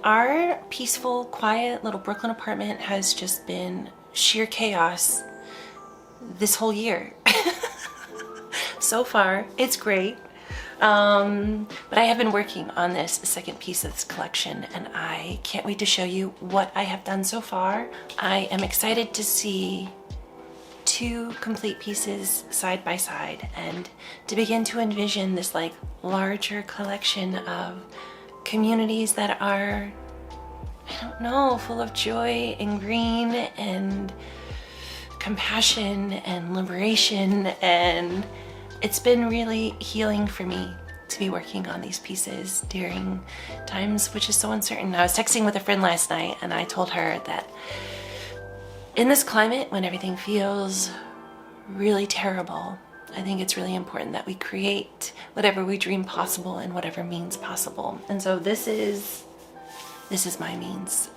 Our peaceful, quiet little Brooklyn apartment has just been sheer chaos this whole year. So far, it's great. But I have been working on this second piece of this collection, and I can't wait to show you what I have done so far. I am excited to see two complete pieces side by side and to begin to envision this like larger collection of communities that are, I don't know, full of joy and green and compassion and liberation, and it's been really healing for me to be working on these pieces during times which is so uncertain. I was texting with a friend last night and I told her that in this climate, when everything feels really terrible, I think it's really important that we create whatever we dream possible in whatever means possible. And so this is my means.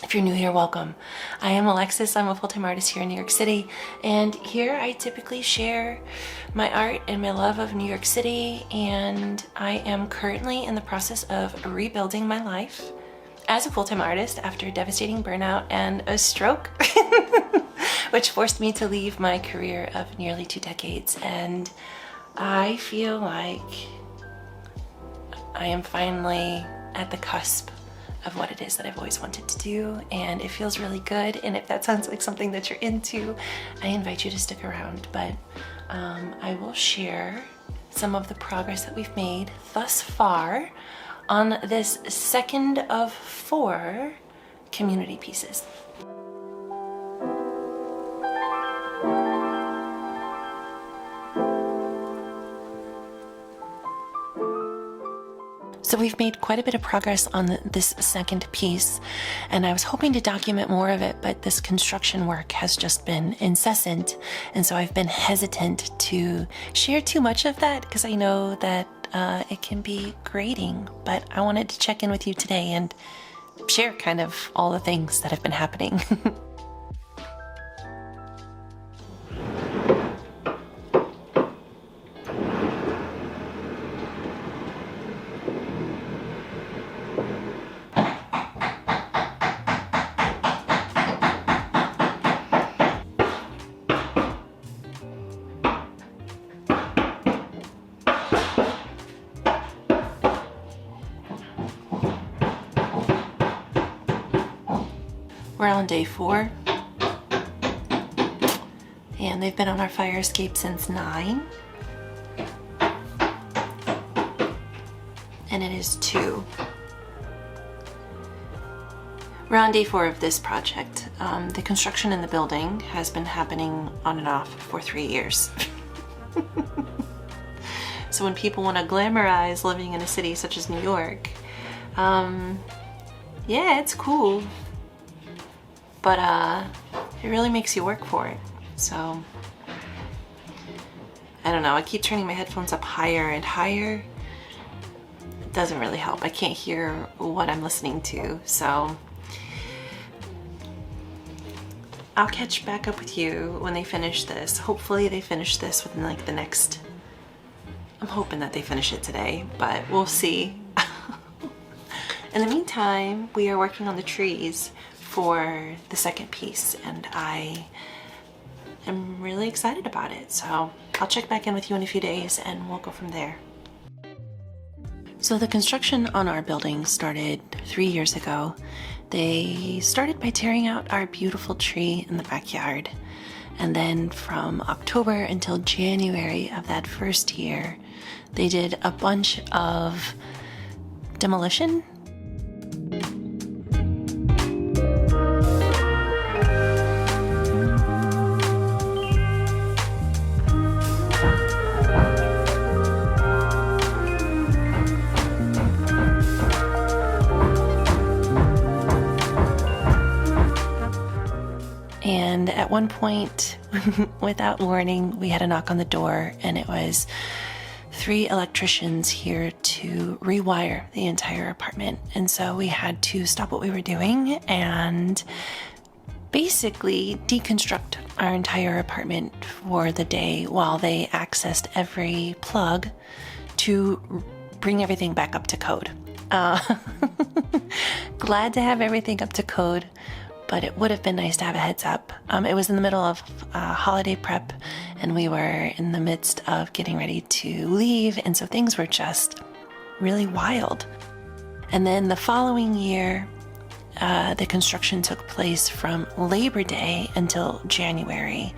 If you're new here, welcome. I am Alexis. I'm a full-time artist here in New York City, and here I typically share my art and my love of New York City, and I am currently in the process of rebuilding my life as a full-time artist after a devastating burnout and a stroke, which forced me to leave my career of nearly 2 decades. And I feel like I am finally at the cusp of what it is that I've always wanted to do, and it feels really good. And if that sounds like something that you're into, I invite you to stick around. But I will share some of the progress that we've made thus far on this second of 4 community pieces. So we've made quite a bit of progress on this second piece, and I was hoping to document more of it, but this construction work has just been incessant, and so I've been hesitant to share too much of that because I know that it can be grating. But I wanted to check in with you today and share kind of all the things that have been happening. We're on day 4, and they've been on our fire escape since 9, and it is 2. We're on day 4 of this project. The construction in the building has been happening on and off for 3 years. So when people want to glamorize living in a city such as New York, yeah, it's cool. But it really makes you work for it. So I don't know, I keep turning my headphones up higher and higher. It doesn't really help. I can't hear what I'm listening to. So I'll catch back up with you when they finish this. Hopefully they finish this within like the next, I'm hoping that they finish it today, but we'll see. In the meantime, we are working on the trees for the second piece, and I am really excited about it. So I'll check back in with you in a few days and we'll go from there. So the construction on our building started 3 years ago. They started by tearing out our beautiful tree in the backyard. And then from October until January of that first year, they did a bunch of demolition. And at one point, without warning, we had a knock on the door, and it was 3 electricians here to rewire the entire apartment. And so we had to stop what we were doing and basically deconstruct our entire apartment for the day while they accessed every plug to bring everything back up to code. Uh, glad to have everything up to code, but it would have been nice to have a heads up. It was in the middle of holiday prep, and we were in the midst of getting ready to leave, and so things were just really wild. And then the following year, the construction took place from Labor Day until January,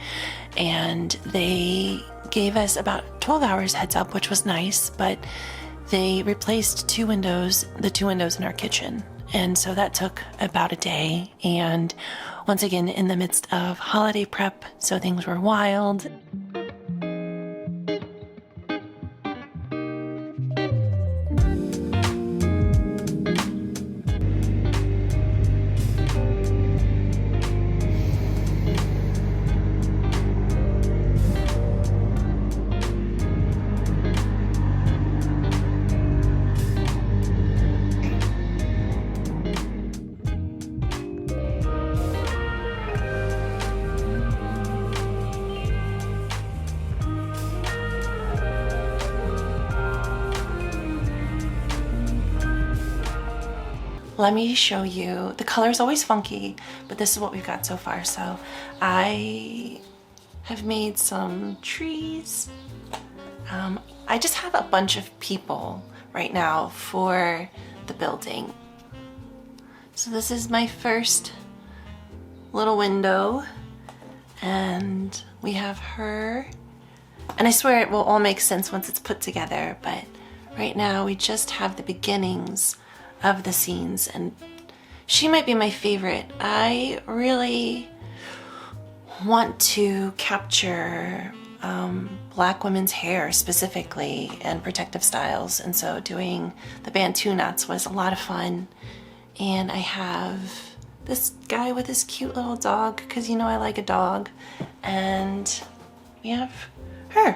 and they gave us about 12 hours heads up, which was nice, but they replaced the two windows in our kitchen. And so that took about a day. And once again, in the midst of holiday prep, so things were wild. Let me show you. The color is always funky, but this is what we've got so far. So I have made some trees. I just have a bunch of people right now for the building. So this is my first little window, and we have her. And I swear it will all make sense once it's put together, but right now we just have the beginnings of the scenes, and she might be my favorite. I really want to capture Black women's hair specifically and protective styles, and so doing the Bantu knots was a lot of fun. And I have this guy with his cute little dog, because you know I like a dog, and we have her.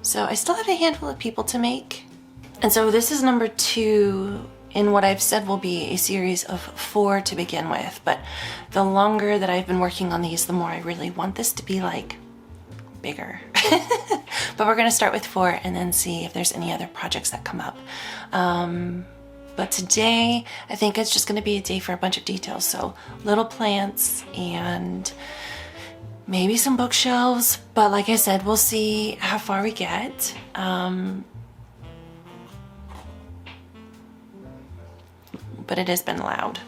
So I still have a handful of people to make, and so this is number 2 in what I've said will be a series of 4 to begin with. But the longer that I've been working on these, the more I really want this to be like bigger. But we're gonna start with 4 and then see if there's any other projects that come up. But today, I think it's just gonna be a day for a bunch of details. So little plants and maybe some bookshelves. But like I said, we'll see how far we get. But it has been loud.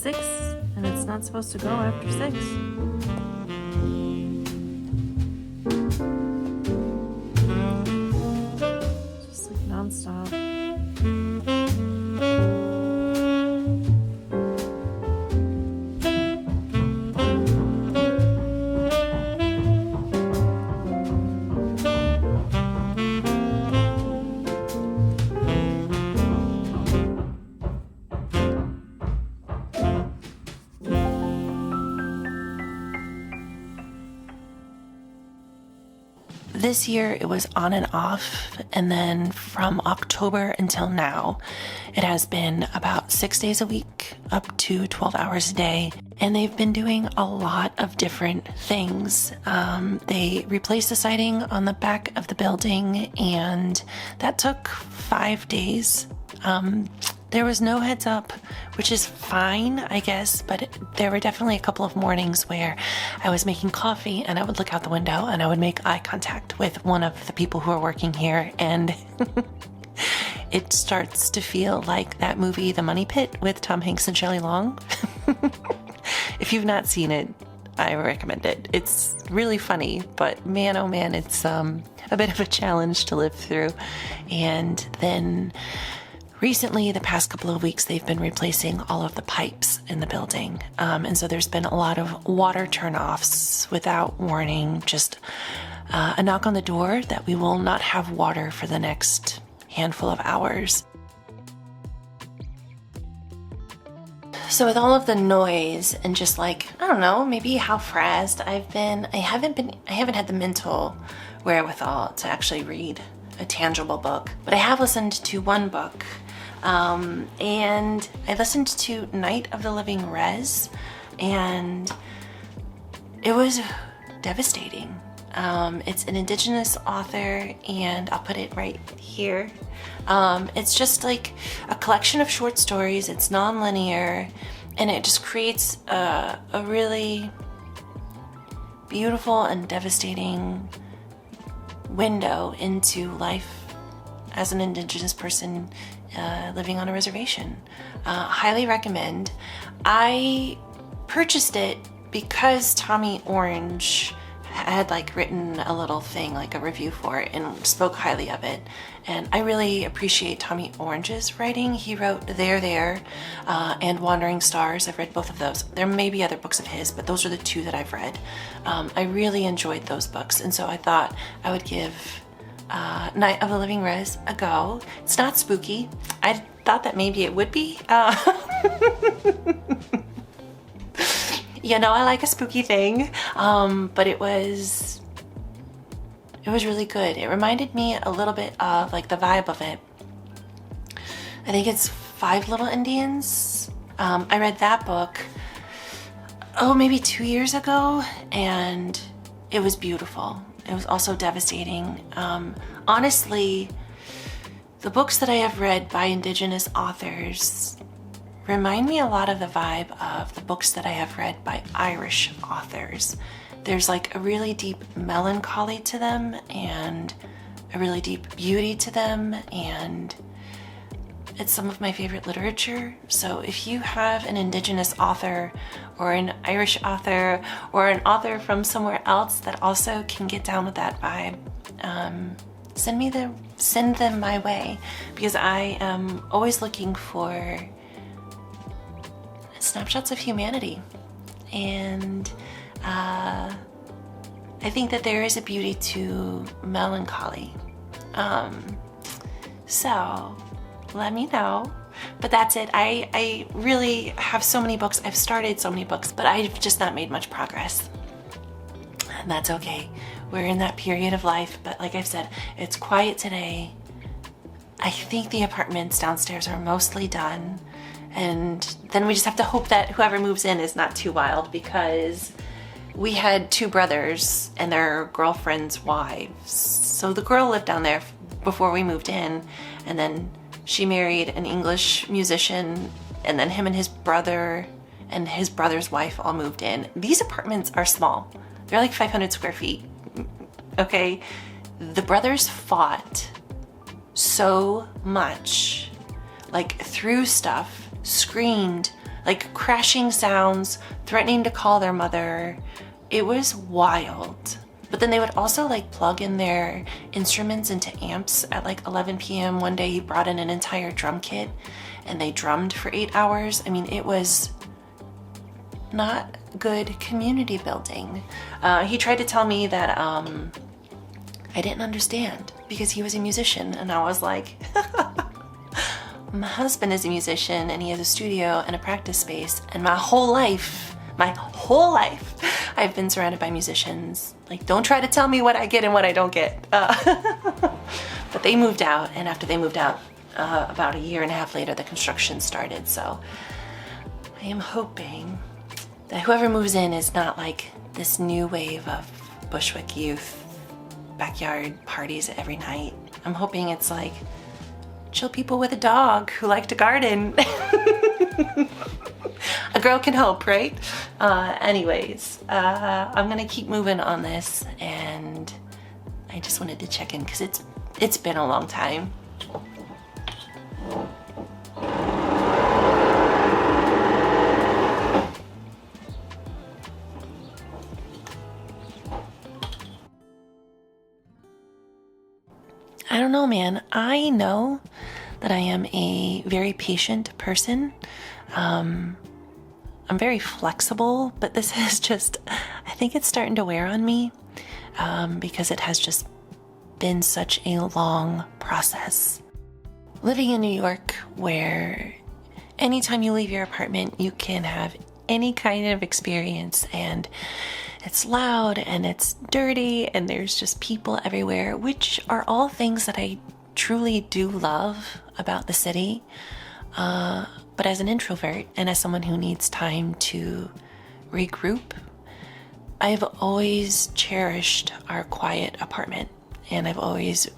6 and it's not supposed to go after 6. Just like non-stop. This year it was on and off, and then from October until now, it has been about 6 days a week, up to 12 hours a day. And they've been doing a lot of different things. They replaced the siding on the back of the building, and that took 5 days. There was no heads up, which is fine, I guess, but there were definitely a couple of mornings where I was making coffee and I would look out the window and I would make eye contact with one of the people who are working here, and it starts to feel like that movie, The Money Pit, with Tom Hanks and Shelley Long. If you've not seen it, I recommend it. It's really funny, but man, oh man, it's a bit of a challenge to live through. And then recently, the past couple of weeks, they've been replacing all of the pipes in the building. And so there's been a lot of water turn-offs without warning, just a knock on the door that we will not have water for the next handful of hours. So with all of the noise and just like, I don't know, maybe how frazzed I've been, I haven't had the mental wherewithal to actually read a tangible book. But I have listened to one book, and I listened to Night of the Living Res, and it was devastating. It's an Indigenous author, and I'll put it right here. It's just like a collection of short stories. It's non-linear, and it just creates a really beautiful and devastating window into life as an Indigenous person living on a reservation. Highly recommend. I purchased it because Tommy Orange had like written a little thing, like a review for it, and spoke highly of it. And I really appreciate Tommy Orange's writing. He wrote There, and Wandering Stars. I've read both of those. There may be other books of his, but those are the two that I've read. I really enjoyed those books, and so I thought I would give Night of the Living Res a go. It's not spooky. I thought that maybe it would be. You know, I like a spooky thing, but it was really good. It reminded me a little bit of like the vibe of it. I think it's Five Little Indians. I read that book, maybe 2 years ago, and it was beautiful. It was also devastating. Honestly, the books that I have read by Indigenous authors remind me a lot of the vibe of the books that I have read by Irish authors. There's like a really deep melancholy to them and a really deep beauty to them, and it's some of my favorite literature. So if you have an Indigenous author or an Irish author or an author from somewhere else that also can get down with that vibe, send them my way, because I am always looking for snapshots of humanity. And I think that there is a beauty to melancholy. So let me know. But that's it. I really have so many books. I've started so many books, but I've just not made much progress. And that's okay. We're in that period of life, but like I've said, it's quiet today. I think the apartments downstairs are mostly done. And then we just have to hope that whoever moves in is not too wild, because we had two brothers and their girlfriends' wives. So the girl lived down there before we moved in, and then she married an English musician, and then him and his brother and his brother's wife all moved in. These apartments are small. They're like 500 square feet, okay? The brothers fought so much, like threw stuff, screamed, like crashing sounds, threatening to call their mother. It was wild. But then they would also like plug in their instruments into amps at like 11 p.m. One day he brought in an entire drum kit and they drummed for 8 hours. I mean, it was not good community building. He tried to tell me that I didn't understand because he was a musician, and I was like, my husband is a musician and he has a studio and a practice space, and my whole life, I've been surrounded by musicians. Like, don't try to tell me what I get and what I don't get. But they moved out, and after they moved out, about a year and a half later, the construction started. So I am hoping that whoever moves in is not like this new wave of Bushwick youth backyard parties every night. I'm hoping it's like chill people with a dog who like to garden. A girl can hope, right? Anyways, I'm gonna keep moving on this, and I just wanted to check in because it's been a long time. I don't know, man. I know that I am a very patient person. I'm very flexible, but this is just, I think it's starting to wear on me because it has just been such a long process. Living in New York, where anytime you leave your apartment, you can have any kind of experience, and it's loud and it's dirty and there's just people everywhere, which are all things that I truly do love about the city. But as an introvert and as someone who needs time to regroup, I've always cherished our quiet apartment, and I've always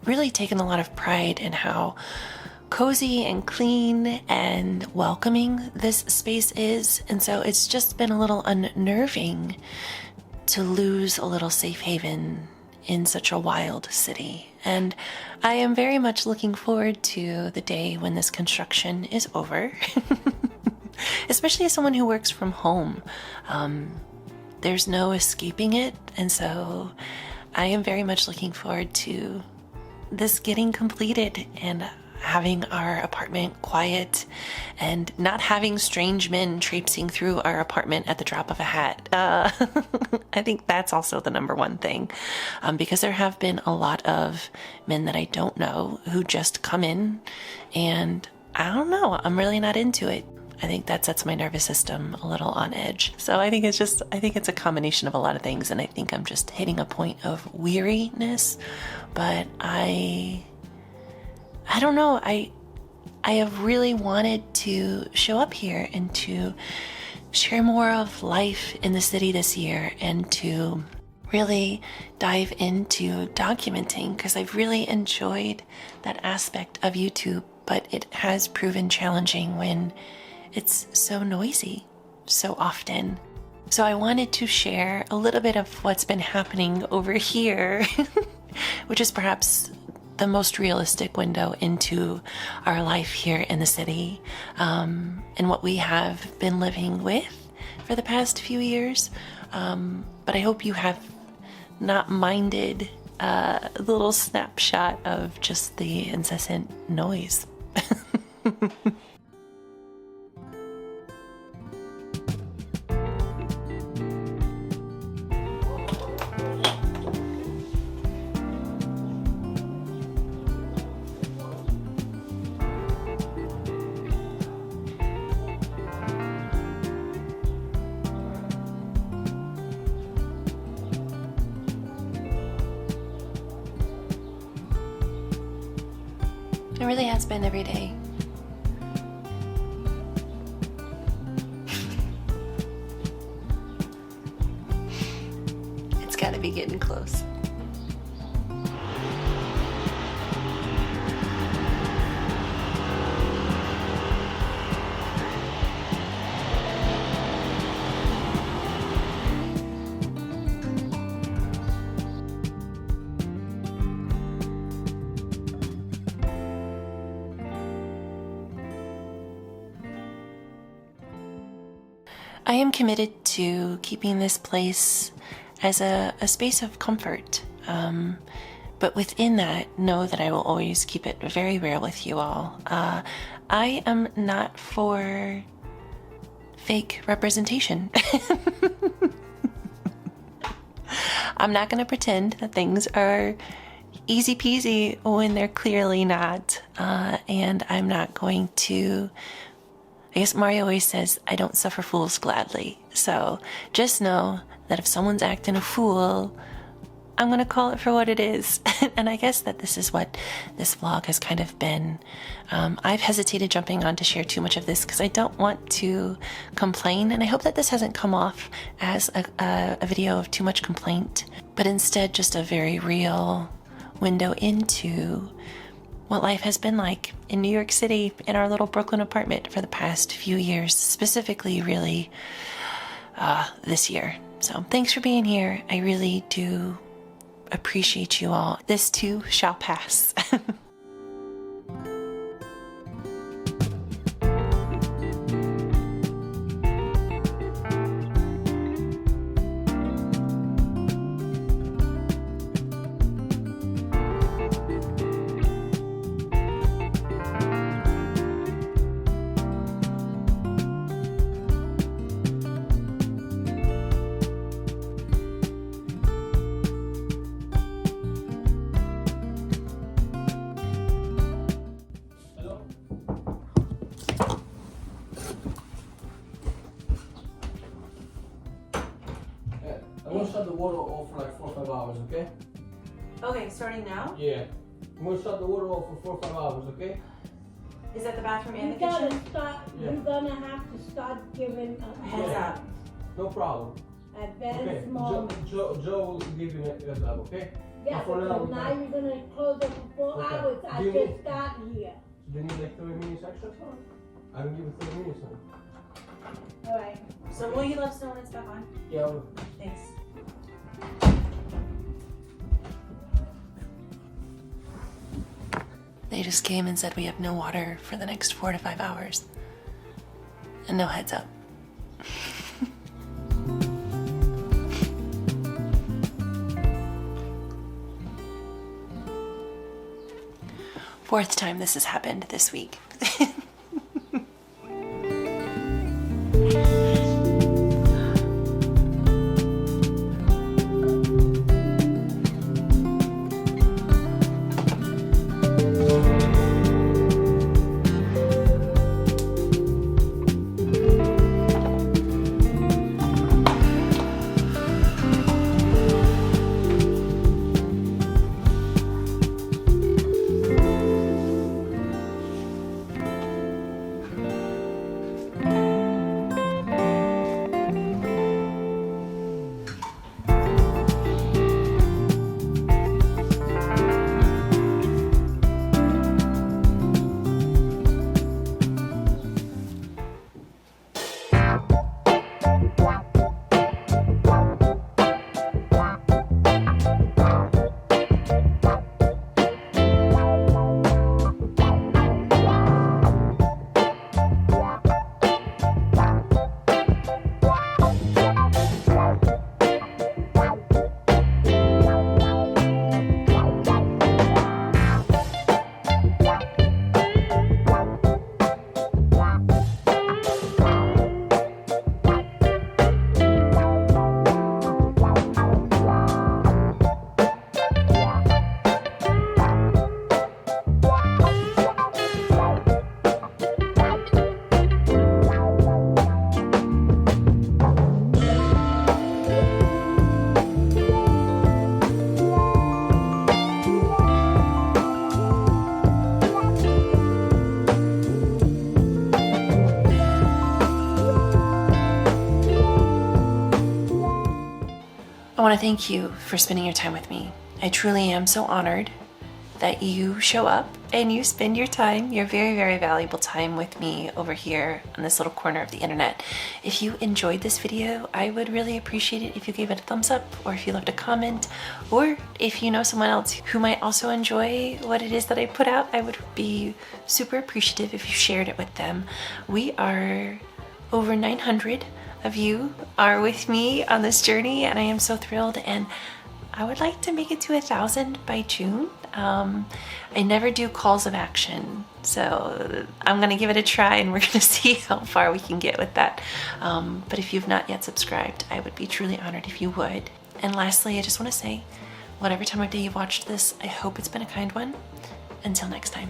really taken a lot of pride in how cozy and clean and welcoming this space is. And so it's just been a little unnerving to lose a little safe haven in such a wild city. And I am very much looking forward to the day when this construction is over, especially as someone who works from home. There's no escaping it. And so I am very much looking forward to this getting completed and having our apartment quiet and not having strange men traipsing through our apartment at the drop of a hat. I think that's also the number one thing, because there have been a lot of men that I don't know who just come in, and I don't know, I'm really not into it. I think that sets my nervous system a little on edge. So I think it's a combination of a lot of things, and I think I'm just hitting a point of weariness, but I don't know. I have really wanted to show up here and to share more of life in the city this year, and to really dive into documenting, because I've really enjoyed that aspect of YouTube, but it has proven challenging when it's so noisy so often. So I wanted to share a little bit of what's been happening over here, which is perhaps the most realistic window into our life here in the city, and what we have been living with for the past few years. But I hope you have not minded a little snapshot of just the incessant noise. It really has been every day. It's gotta be getting close. I am committed to keeping this place as a space of comfort. But within that, know that I will always keep it very real with you all. I am not for fake representation. I'm not going to pretend that things are easy peasy when they're clearly not. And I'm not going to, I guess Mario always says, I don't suffer fools gladly. So just know that if someone's acting a fool, I'm going to call it for what it is. And I guess that this is what this vlog has kind of been. I've hesitated jumping on to share too much of this because I don't want to complain. And I hope that this hasn't come off as a video of too much complaint, but instead just a very real window into what life has been like in New York City in our little Brooklyn apartment for the past few years, specifically really this year. So thanks for being here. I really do appreciate you all. This too shall pass. I'm gonna shut the water off for like 4 or 5 hours, okay? Okay, starting now? Yeah. I'm gonna shut the water off for 4 or 5 hours, okay? Is that the bathroom and You the gotta kitchen? start, Yeah. you're gonna have to start giving Heads Yeah. up. No problem. advance Okay. moment. Joe will give you a heads up, okay? Yeah, for now, because we now can- you're gonna close it for 4 Okay. hours. I Do you just need- started here. Do you need like 30 minutes extra? I can give you 30 minutes now. Alright. So will you let us know when it's back on? Yeah, I will. Thanks. They just came and said we have no water for the next 4 to 5 hours. And no heads up. Fourth time this has happened this week. I want to thank you for spending your time with me. I truly am so honored that you show up and you spend your time, your very, very valuable time with me over here on this little corner of the internet. If you enjoyed this video, I would really appreciate it if you gave it a thumbs up, or if you left a comment, or if you know someone else who might also enjoy what it is that I put out, I would be super appreciative if you shared it with them. We are over 900 of you are with me on this journey, and I am so thrilled, and I would like to make it to 1,000 by June. I never do calls of action, so I'm gonna give it a try and we're gonna see how far we can get with that. But if you've not yet subscribed, I would be truly honored if you would. And lastly, I just want to say, whatever time of day you've watched this, I hope it's been a kind one. Until next time.